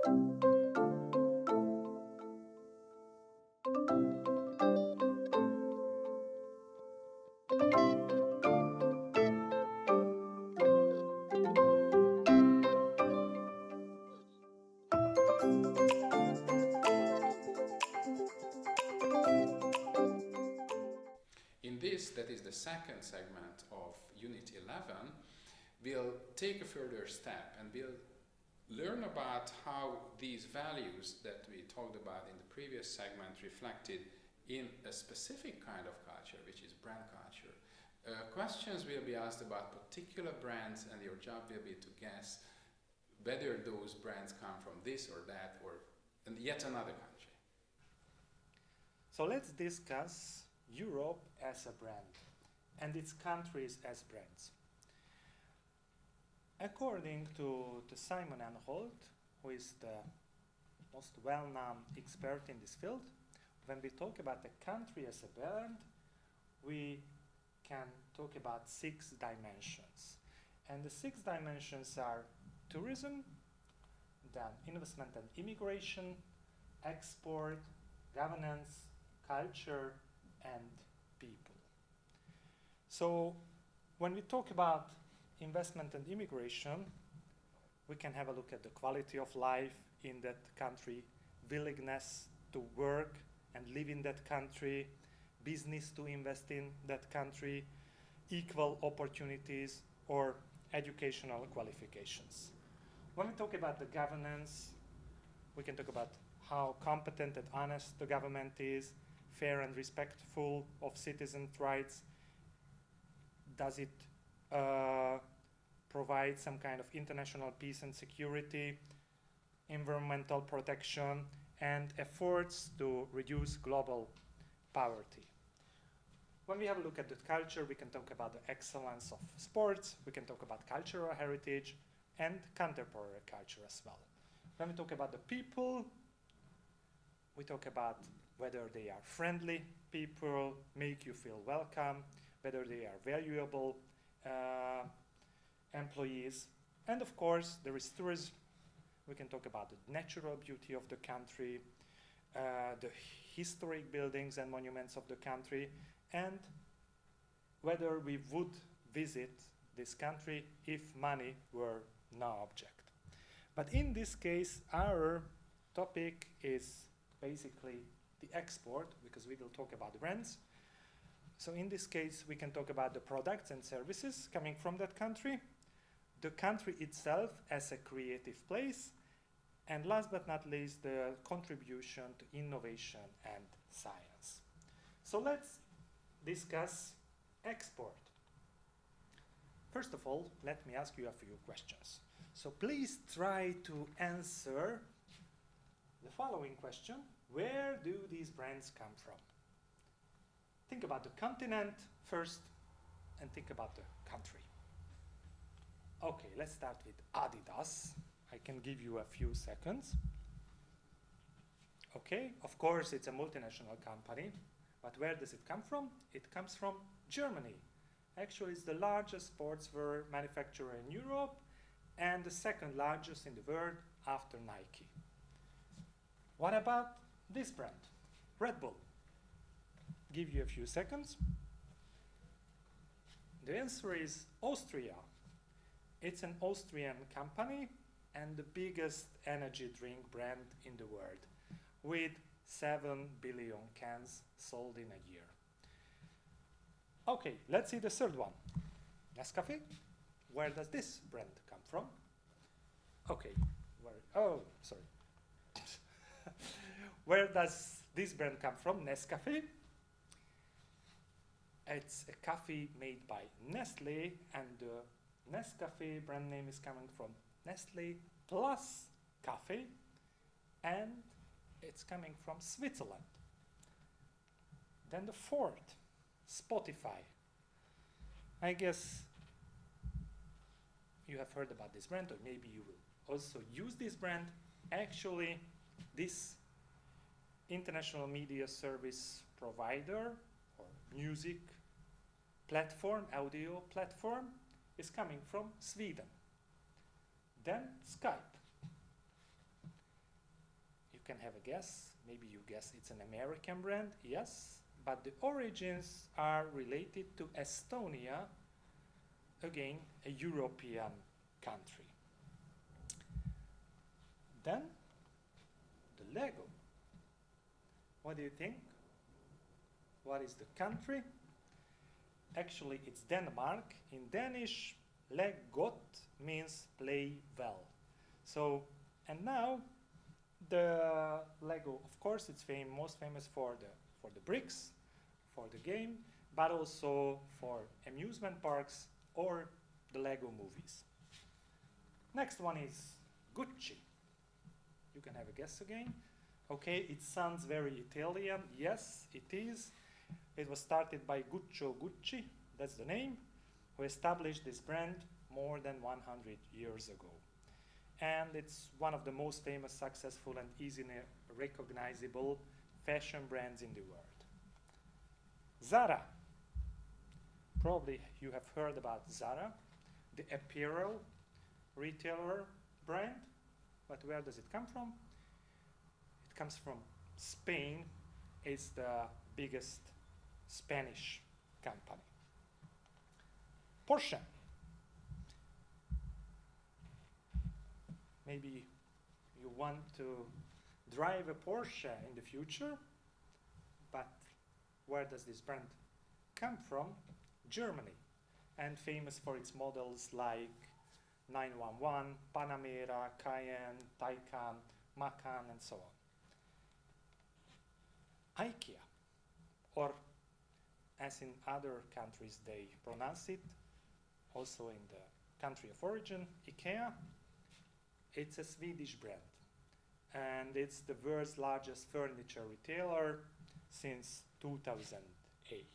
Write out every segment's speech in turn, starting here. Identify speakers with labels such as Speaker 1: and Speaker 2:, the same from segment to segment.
Speaker 1: In this, that is the second segment of Unit 11, we'll take a further step and we'll learn about how these values that we talked about in the previous segment reflected in a specific kind of culture, which is brand culture. Questions will be asked about particular brands, and your job will be to guess whether those brands come from this or that or yet another country.
Speaker 2: So let's discuss Europe as a brand and its countries as brands. According to Simon and Holt, who is the most well-known expert in this field, when we talk about the country as a brand, we can talk about 6 dimensions. And the 6 dimensions are tourism, then investment and immigration, export, governance, culture, and people. So when we talk about investment and immigration, we can have a look at the quality of life in that country, willingness to work and live in that country, business to invest in that country, equal opportunities, or educational qualifications. When we talk about the governance, we can talk about how competent and honest the government is, fair and respectful of citizens' rights. Does it provide some kind of international peace and security, environmental protection, and efforts to reduce global poverty? When we have a look at the culture, we can talk about the excellence of sports, we can talk about cultural heritage, and contemporary culture as well. When we talk about the people, we talk about whether they are friendly people, make you feel welcome, whether they are valuable employees. And of course, there is tourism. We can talk about the natural beauty of the country, the historic buildings and monuments of the country, and whether we would visit this country if money were no object. But in this case, our topic is basically the export, because we will talk about the brands. So in this case, we can talk about the products and services coming from that country, the country itself as a creative place, and last but not least, the contribution to innovation and science. So let's discuss export. First of all, let me ask you a few questions. So please try to answer the following question: where do these brands come from? Think about the continent first and think about the country. Okay, let's start with Adidas. I can give you a few seconds. Okay, of course it's a multinational company, but where does it come from? It comes from Germany. Actually, it's the largest sportswear manufacturer in Europe and the second largest in the world after Nike. What about this brand, Red Bull? Give you a few seconds. The answer is Austria. It's an Austrian company and the biggest energy drink brand in the world, with 7 billion cans sold in a year. Okay, let's see the third one. Nescafé. Where does this brand come from? Okay, where does this brand come from? Nescafé. It's a coffee made by Nestle, and the Nescafé brand name is coming from Nestle plus coffee, and it's coming from Switzerland. Then the fourth, Spotify. I guess you have heard about this brand, or maybe you will also use this brand. Actually, this international media service provider or music platform, audio platform, is coming from Sweden. Then Skype. can have a guess. Maybe you guess it's an American brand. Yes, but the origins are related to Estonia, again, a European country. Then, the Lego. What do you think? What is the country? Actually, it's Denmark. In Danish, "leg godt" means play well. So, and now, the Lego, of course, it's most famous for the bricks, for the game, but also for amusement parks or the Lego movies. Next one is Gucci. You can have a guess again. Okay, it sounds very Italian. Yes, it is. It was started by Guccio Gucci, that's the name, who established this brand more than 100 years ago. And it's one of the most famous, successful, and easily recognizable fashion brands in the world. Zara. Probably you have heard about Zara, the apparel retailer brand. But where does it come from? It comes from Spain. It's the biggest Spanish company. Porsche. Maybe you want to drive a Porsche in the future, but where does this brand come from? Germany, and famous for its models like 911, Panamera, Cayenne, Taycan, Macan, and so on. IKEA, or as in other countries they pronounce it, also in the country of origin, IKEA, it's a Swedish brand. And it's the world's largest furniture retailer since 2008.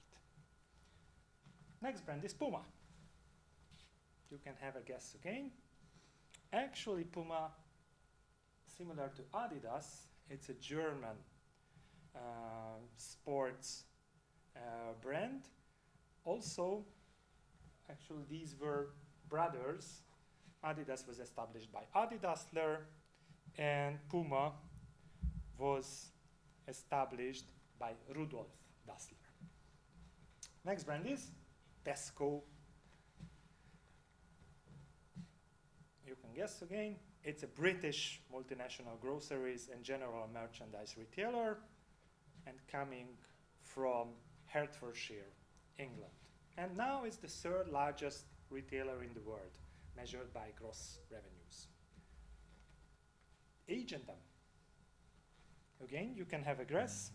Speaker 2: Next brand is Puma. You can have a guess again. Actually, Puma, similar to Adidas, it's a German sports brand. Also, actually, these were brothers. Adidas was established by Adi Dassler, and Puma was established by Rudolf Dassler. Next brand is Tesco. You can guess again. It's a British multinational groceries and general merchandise retailer, and coming from Hertfordshire, England. And now it's the third largest retailer in the world, measured by gross revenues. H&M. Again, you can have a guess.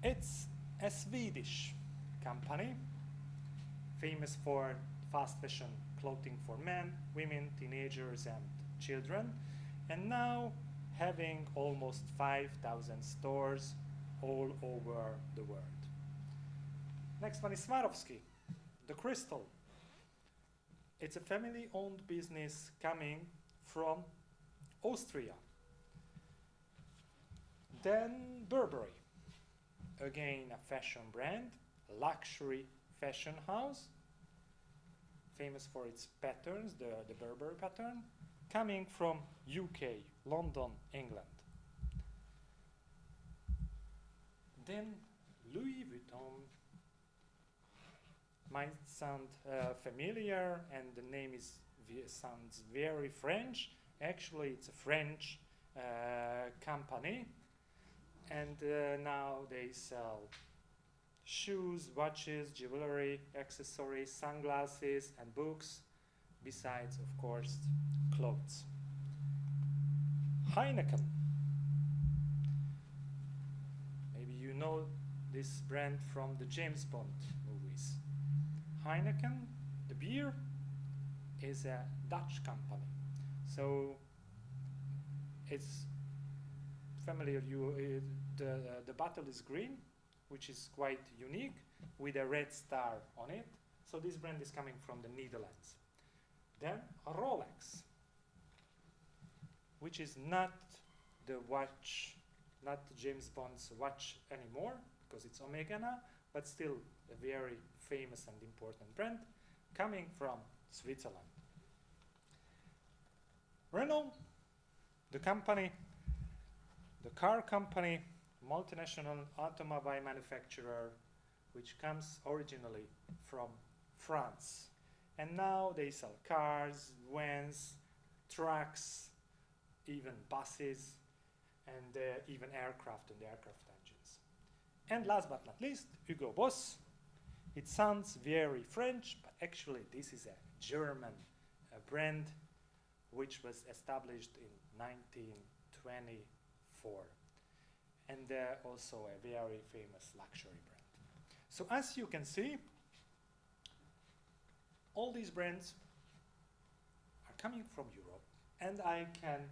Speaker 2: It's a Swedish company, famous for fast fashion clothing for men, women, teenagers, and children, and now having almost 5,000 stores all over the world. Next one is Swarovski, the crystal. It's a family-owned business coming from Austria. Then Burberry, again a fashion brand, a luxury fashion house, famous for its patterns, the Burberry pattern, coming from UK, London, England. Then Louis Vuitton might sound familiar, and the name sounds very French. Actually, it's a French company, and now they sell shoes, watches, jewelry, accessories, sunglasses, and books, besides, of course, clothes. Heineken. Maybe you know this brand from the James Bond movies. Heineken, the beer, is a Dutch company. So it's familiar. The bottle is green, which is quite unique, with a red star on it. So this brand is coming from the Netherlands. Then Rolex, which is not the watch, not James Bond's watch anymore, because it's Omega now, but still a very famous and important brand, coming from Switzerland. Renault, the company, the car company, multinational automobile manufacturer, which comes originally from France. And now they sell cars, vans, trucks, even buses, and even aircraft and aircraft engines. And last but not least, Hugo Boss. It sounds very French, but actually this is a German brand which was established in 1924, and also a very famous luxury brand. So as you can see, all these brands are coming from Europe, and I can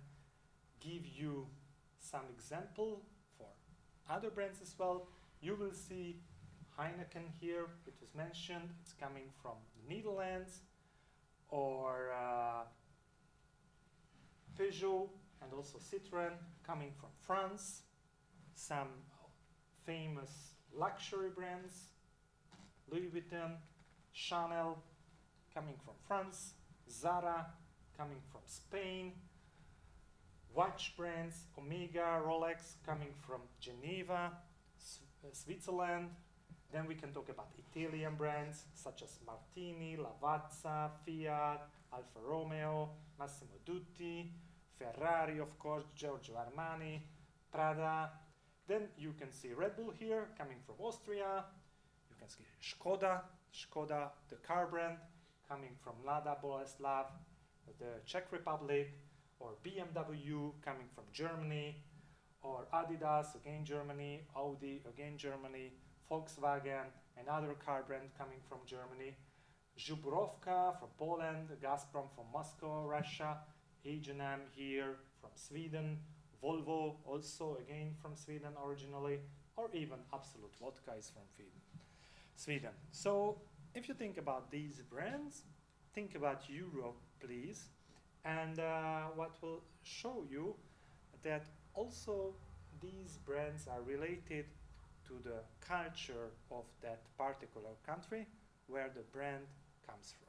Speaker 2: give you some example for other brands as well. You will see Heineken here, it was mentioned, it's coming from the Netherlands, or Peugeot and also Citroën coming from France, some famous luxury brands, Louis Vuitton, Chanel coming from France, Zara coming from Spain, watch brands, Omega, Rolex coming from Geneva, Switzerland. Then we can talk about Italian brands such as Martini, Lavazza, Fiat, Alfa Romeo, Massimo Dutti, Ferrari, of course, Giorgio Armani, Prada. Then you can see Red Bull here coming from Austria. You can see Škoda, the car brand, coming from Lada Boleslav, the Czech Republic, or BMW coming from Germany, or Adidas, again Germany, Audi, again Germany, Volkswagen, another car brand coming from Germany, Zhubrowka from Poland, Gazprom from Moscow, Russia, H&M here from Sweden, Volvo also again from Sweden originally, or even Absolut Vodka is from Sweden. So if you think about these brands, think about Europe, please, and what will show you that also these brands are related to the culture of that particular country where the brand comes from.